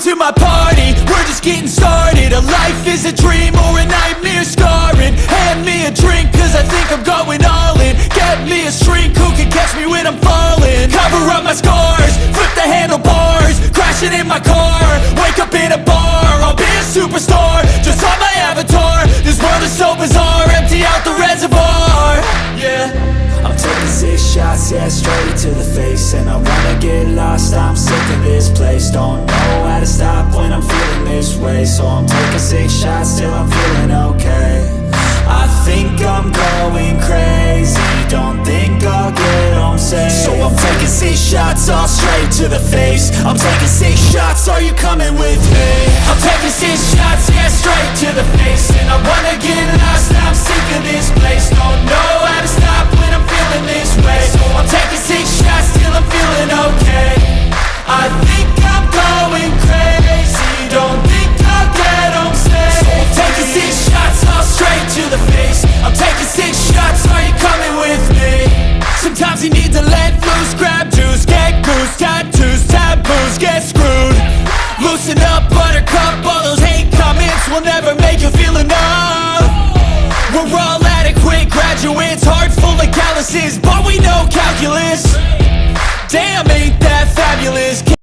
to my party, we're just getting started. A life is a dream or a nightmare scarring. Hand me a drink cause I think I'm going all in. Get me a shrink who can catch me when I'm falling. Cover up my scars, flip the handlebars, crashing in my car, wake up in a bar. I'll be a superstar, just on my avatar. This world is so bizarre, empty out the reservoir. Yeah, I'm taking 6 shots, yeah, straight to the face. And I wanna get lost, I'm sick of this place. Don't know how to stop when I'm feeling this way. So I'm taking 6 shots till I'm feeling okay. I think I'm going crazy, don't think I'll get home safe. So I'm taking 6 shots, all straight to the face. I'm taking 6 shots, are you coming with me? I'm taking 6 shots, yeah, straight to the face. And I wanna get lost, I'm sick of this place. Don't know how to stop when I'm feeling this way. So I'm taking 6 shots till I'm feeling okay. I think I'm going crazy, don't think I'll get home safe. So I'm taking 6 shots, all straight to the face. I'm taking 6 shots, are you coming with me? Sometimes you need to let loose, grab juice, get goose, tattoos, taboos, get screwed. Loosen up, buttercup, all those hate comments will never make you feel enough. We're all adequate graduates, heart full of calluses, but we know calculus. Damn, ain't that fabulous.